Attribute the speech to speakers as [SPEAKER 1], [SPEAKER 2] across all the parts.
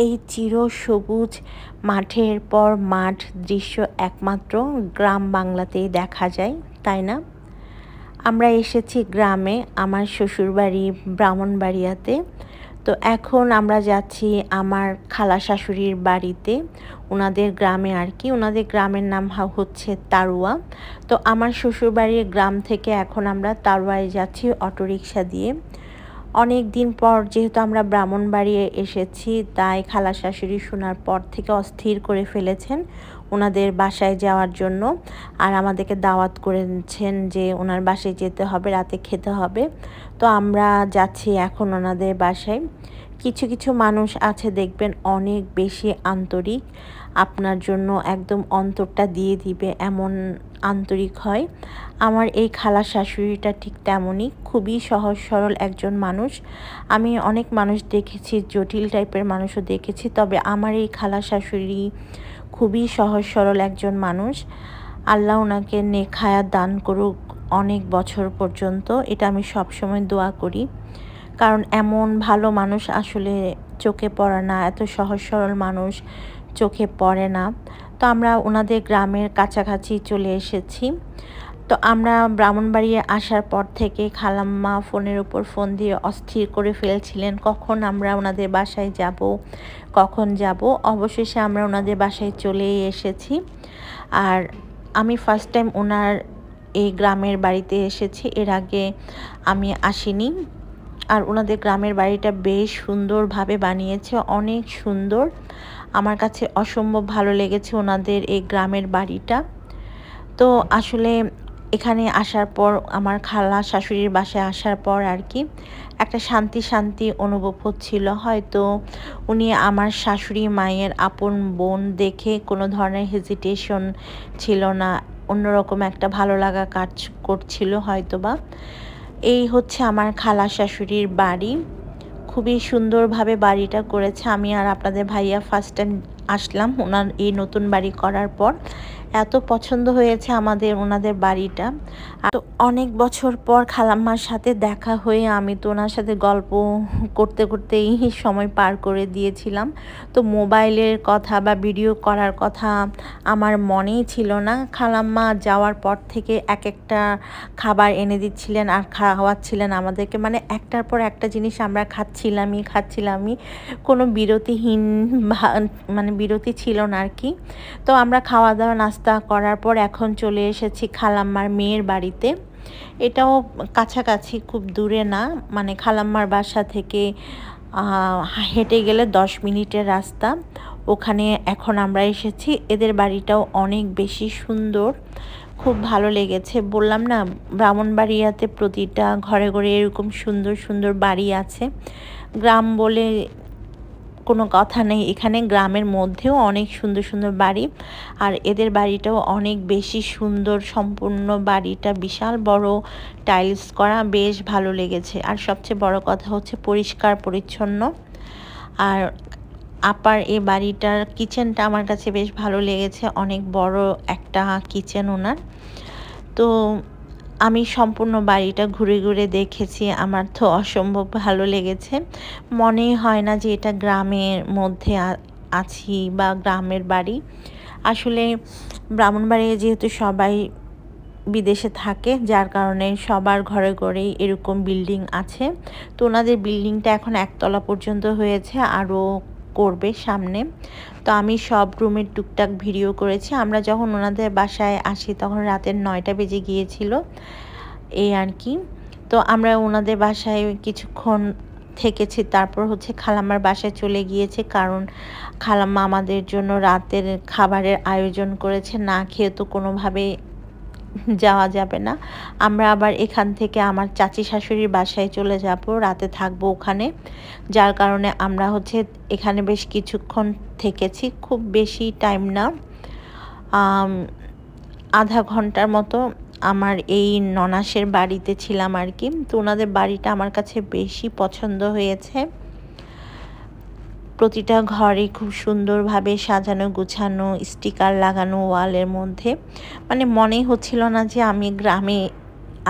[SPEAKER 1] এই চিরসবুজ মাঠের পর মাঠ দৃশ্য একমাত্র গ্রাম বাংলাতেই দেখা যায়, তাই না? আমরা এসেছি গ্রামে, আমার শ্বশুরবাড়ি ব্রাহ্মণবাড়িয়াতে। তো এখন আমরা যাচ্ছি আমার খালা শাশুড়ির বাড়িতে, ওনাদের গ্রামে আর কি। ওনাদের গ্রামের নাম হচ্ছে তারুয়া। তো আমার শ্বশুরবাড়ির গ্রাম থেকে এখন আমরা তারুয়ায় যাচ্ছি অটোরিকশা দিয়ে। অনেক দিন পর যেহেতু আমরা ব্রাহ্মণবাড়ি এসেছি, তাই খালা শাশুড়ি শোনার পর থেকে অস্থির করে ফেলেছেন ওনাদের বাসায় যাওয়ার জন্য। আর আমাদেরকে দাওয়াত করেছেন যে ওনার বাসায় যেতে হবে, রাতে খেতে হবে। তো আমরা যাচ্ছি এখন ওনাদের বাসায়। কিছু কিছু মানুষ আছে দেখবেন অনেক বেশি আন্তরিক, আপনার জন্য একদম অন্তরটা দিয়ে দিবে, এমন আন্তরিক হয়। আমার এই খালা শাশুড়িটা ঠিক তেমনই, খুবই সহজ সরল একজন মানুষ। আমি অনেক মানুষ দেখেছি, জটিল টাইপের মানুষও দেখেছি, তবে আমার এই খালা শাশুড়ি খুবই সহজ সরল একজন মানুষ। আল্লাহ ওনাকে নেক হায়াত দান করুক অনেক বছর পর্যন্ত, এটা আমি সবসময় দোয়া করি। কারণ এমন ভালো মানুষ আসলে চোখে পড়ে না, এত সহজ সরল মানুষ চোখে পড়ে না। তো আমরা ওনাদের গ্রামের কাছাকাছি চলে এসেছি। তো আমরা ব্রাহ্মণবাড়িয়ে আসার পর থেকে খালাম্মা ফোনের উপর ফোন দিয়ে অস্থির করে ফেলছিলেন কখন আমরা ওনাদের বাসায় যাব, কখন যাব। অবশেষে আমরা ওনাদের বাসায় চলেই এসেছি। আর আমি ফার্স্ট টাইম ওনার এই গ্রামের বাড়িতে এসেছি, এর আগে আমি আসিনি। আর ওনাদের গ্রামের বাড়িটা বেশ সুন্দরভাবে বানিয়েছে, অনেক সুন্দর। আমার কাছে অসম্ভব ভালো লেগেছে ওনাদের এই গ্রামের বাড়িটা। তো আসলে এখানে আসার পর, আমার খালা শাশুড়ির বাসায় আসার পর আর কি একটা শান্তি শান্তি অনুভব হচ্ছিল। হয়তো উনি আমার শাশুড়ি মায়ের আপন বোন দেখে কোনো ধরনের হেজিটেশন ছিল না, অন্যরকম একটা ভালো লাগা কাজ করছিল হয়তোবা। এই হচ্ছে আমার খালা শাশুড়ির বাড়ি, খুবই সুন্দরভাবে বাড়িটা করেছে। আমি আর আপনাদের ভাইয়া ফার্স্ট টাইম আসলাম ওনার এই নতুন বাড়ি করার পর, এত পছন্দ হয়েছে আমাদের ওনাদের বাড়িটা। তো অনেক বছর পর খালাম্মার সাথে দেখা হয়ে আমি তো ওনার সাথে গল্প করতে করতেই সময় পার করে দিয়েছিলাম। তো মোবাইলের কথা বা ভিডিও করার কথা আমার মনেই ছিল না। খালাম্মা যাওয়ার পর থেকে এক একটা খাবার এনে দিচ্ছিলেন আর খাওয়াচ্ছিলেন আমাদেরকে, মানে একটার পর একটা জিনিস আমরা খাচ্ছিলামই, কোনো বিরতিহীন মানে বিরতি ছিল না আর কি। তো আমরা খাওয়া দাওয়া নাস্তা করার পর এখন চলে এসেছি খালাম্মার মেয়ের বাড়িতে। এটাও কাছাকাছি, খুব দূরে না, মানে খালাম্মার বাসা থেকে হেঁটে গেলে 10 মিনিটের রাস্তা। ওখানে এখন আমরা এসেছি। এদের বাড়িটাও অনেক বেশি সুন্দর, খুব ভালো লেগেছে। বললাম না, ব্রাহ্মণবাড়িয়াতে প্রতিটা ঘরে ঘরে এরকম সুন্দর সুন্দর বাড়ি আছে। গ্রাম বলে কোনো কথা নেই, এখানে গ্রামের মধ্যেও অনেক সুন্দর সুন্দর বাড়ি। আর এদের বাড়িটাও অনেক বেশি সুন্দর, সম্পূর্ণ বাড়িটা বিশাল বড়, টাইলস করা, বেশ ভালো লেগেছে। আর সবচেয়ে বড় কথা হচ্ছে পরিষ্কার পরিচ্ছন্ন। আর আপার এই বাড়িটার কিচেনটা আমার কাছে বেশ ভালো লেগেছে, অনেক বড় একটা কিচেন ওনার। তো আমি সম্পূর্ণ বাড়িটা ঘুরে ঘুরে দেখেছি, আমার তো অসম্ভব ভালো লেগেছে। মনেই হয় না যে এটা গ্রামের মধ্যে আছি বা গ্রামের বাড়ি। আসলে ব্রাহ্মণবাড়িয়ে যেহেতু সবাই বিদেশে থাকে, যার কারণে সবার ঘরে ঘরেই এরকম বিল্ডিং আছে। তো ওনাদের বিল্ডিংটা এখন একতলা পর্যন্ত হয়েছে, আরও করবে সামনে। তো আমি সব রুমের টুকটাক ভিডিও করেছি। আমরা যখন ওনাদের বাসায় আসি তখন রাতের 9টা বেজে গিয়েছিল, এই আর কি। তো আমরা ওনাদের বাসায় কিছুক্ষণ থেকেছি, তারপর হচ্ছে খালাম্মার বাসায় চলে গিয়েছে, কারণ খালাম্মা আমাদের জন্য রাতের খাবারের আয়োজন করেছে। না খেয়ে তো কোনোভাবে যাওয়া যাবে না। আমরা আবার এখান থেকে আমার চাচি শাশুড়ির বাসায় চলে যাব, রাতে থাকবো ওখানে। যার কারণে আমরা হচ্ছে এখানে বেশ কিছুক্ষণ থেকেছি, খুব বেশি টাইম না, আধা ঘন্টার মতো আমার এই ননাসের বাড়িতে ছিলাম আর কি। তো ওনাদের বাড়িটা আমার কাছে বেশি পছন্দ হয়েছে। প্রতিটা ঘরে খুব সুন্দরভাবে সাজানো গুছানো, স্টিকার লাগানো ওয়ালের মধ্যে, মানে মনেই হচ্ছিল না যে আমি গ্রামে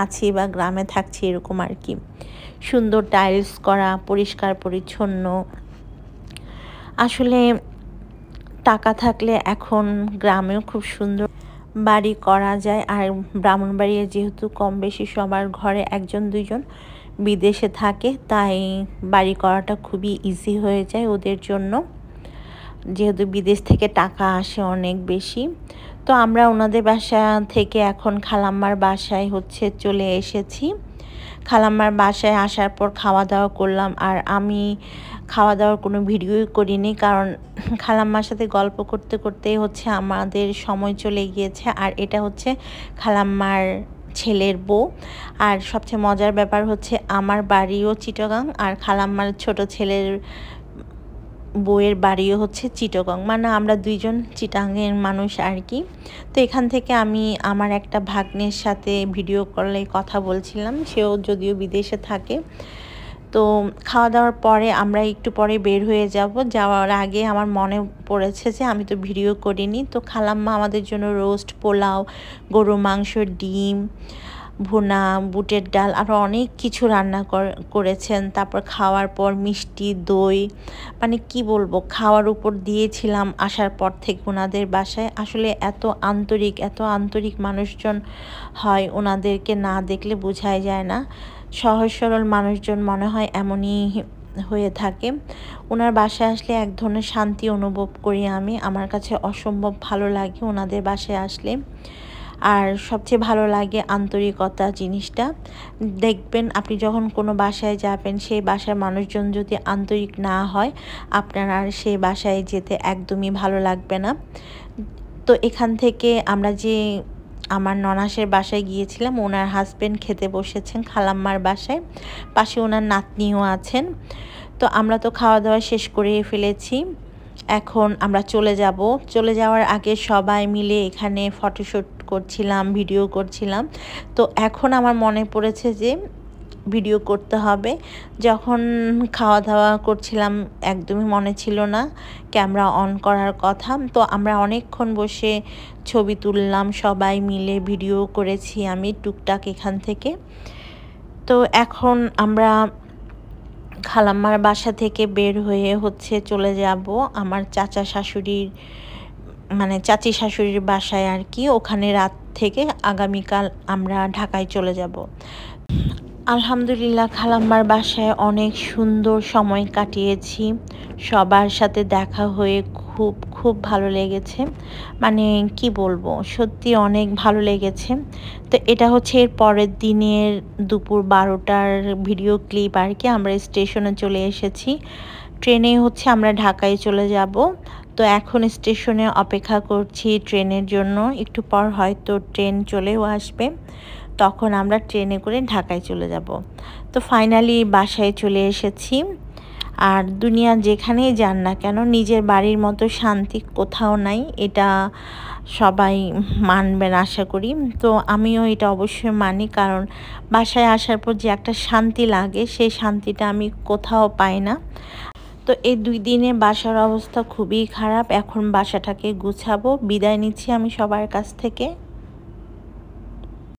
[SPEAKER 1] আছি বা গ্রামে থাকছি, এরকম আর কি। সুন্দর টাইলস করা, পরিষ্কার পরিচ্ছন্ন। আসলে টাকা থাকলে এখন গ্রামেও খুব সুন্দর বাড়ি করা যায়। আর ব্রাহ্মণবাড়িয়া যেহেতু কম বেশি সবার ঘরে একজন দুইজন বিদেশে থাকে, তাই বাড়ি করাটা খুবই ইজি হয়ে যায় ওদের জন্য, যেহেতু বিদেশ থেকে টাকা আসে অনেক বেশি। তো আমরা ওনাদের বাসা থেকে এখন খালাম্মার বাসায় চলে এসেছি। খালাম্মার বাসায় আসার পর খাওয়া দাওয়া করলাম, আর আমি খাওয়া দাওয়ার কোনো ভিডিওই করিনি, কারণ খালাম্মার সাথে গল্প করতে করতেই আমাদের সময় চলে গিয়েছে। আর এটা খালাম্মার ছেলের বউ। আর সবচেয়ে মজার ব্যাপার আমার বাড়িও চিটাগাং, আর খালাম্মার ছোট ছেলের বউয়ের বাড়িও চিটাগাং, মানে আমরা দুইজন চিটাগাংয়ের মানুষ আর কি। তো এখান থেকে আমি আমার একটা ভাগ্নের সাথে ভিডিও কলে কথা বলছিলাম, সেও যদিও বিদেশে থাকে। তো খাওয়া দাওয়ার পরে আমরা একটু পরে বের হয়ে যাব। যাওয়ার আগে আমার মনে পড়েছে যে আমি তো ভিডিও করিনি। তো খালাম্মা আমাদের জন্য রোস্ট, পোলাও, গরু মাংস, ডিম ভুনা, বুটের ডাল আরও অনেক কিছু রান্না করেছেন। তারপর খাওয়ার পর মিষ্টি, দই, মানে কি বলবো, খাওয়ার উপর দিয়েছিলাম আসার পর থেকে ওনাদের বাসায়। আসলে এত আন্তরিক মানুষজন হয়, ওনাদেরকে না দেখলে বোঝাই যায় না। সহজ সরল মানুষজন মনে হয় এমনই হয়ে থাকে। ওনার বাসায় আসলে এক ধরনের শান্তি অনুভব করি আমি। আমার কাছে অসম্ভব ভালো লাগে ওনাদের বাসায় আসলে। আর সবচেয়ে ভালো লাগে আন্তরিকতা জিনিসটা। দেখবেন আপনি যখন কোনো বাসায় যাবেন, সেই বাসার মানুষজন যদি আন্তরিক না হয়, আপনার আর সেই বাসায় যেতে একদমই ভালো লাগবে না। তো এখান থেকে আমরা আমার ননাসের বাসায় গিয়েছিলাম, ওনার হাজবেন্ড খেতে বসেছেন খালাম্মার বাসায়, পাশে ওনার নাতনিও আছেন। তো আমরা তো খাওয়া দাওয়া শেষ করে ফেলেছি, এখন আমরা চলে যাওয়ার আগে সবাই মিলে এখানে ফটোশ্যুট করছিলাম, ভিডিও করছিলাম। তো এখন আমার মনে পড়েছে যে ভিডিও করতে হবে। যখন খাওয়া দাওয়া করছিলাম একদমই মনে ছিল না ক্যামেরা অন করার কথা। তো আমরা অনেকক্ষণ বসে ছবি তুললাম, সবাই মিলে ভিডিও করেছি আমি টুকটাক এখান থেকে। তো এখন আমরা খালাম্মার বাসা থেকে বের হয়ে চলে যাব আমার চাচি শাশুড়ির বাসায় আর কি। ওখানে রাত থেকে আগামীকাল আমরা ঢাকায় চলে যাব। আলহামদুলিল্লাহ খালাম্মার বাসায় অনেক সুন্দর সময় কাটিয়েছি, সবার সাথে দেখা হয়ে খুব ভালো লেগেছে, মানে কি বলবো, সত্যি অনেক ভালো লেগেছে। তো এটা এর পরের দিনের দুপুর 12টার ভিডিও ক্লিপ আর কি। আমরা স্টেশনে চলে এসেছি, ট্রেনে আমরা ঢাকায় চলে যাব। তো এখন স্টেশনে অপেক্ষা করছি ট্রেনের জন্য, একটু পর হয়তো ট্রেন চলেও আসবে, তখন আমরা ট্রেনে করে ঢাকায় চলে যাব। তো ফাইনালি বাসায় চলে এসেছি। আর দুনিয়া যেখানেই যান না কেন, নিজের বাড়ির মতো শান্তি কোথাও নাই, এটা সবাই মানবেন আশা করি। তো আমিও এটা অবশ্যই মানি, কারণ বাসায় আসার পর যে একটা শান্তি লাগে, সেই শান্তিটা আমি কোথাও পাই না। তো এই 2 দিনে বাসার অবস্থা খুবই খারাপ। এখন বাসাটাকে গুছাবো। বিদায় নিচ্ছি আমি সবার কাছ থেকে।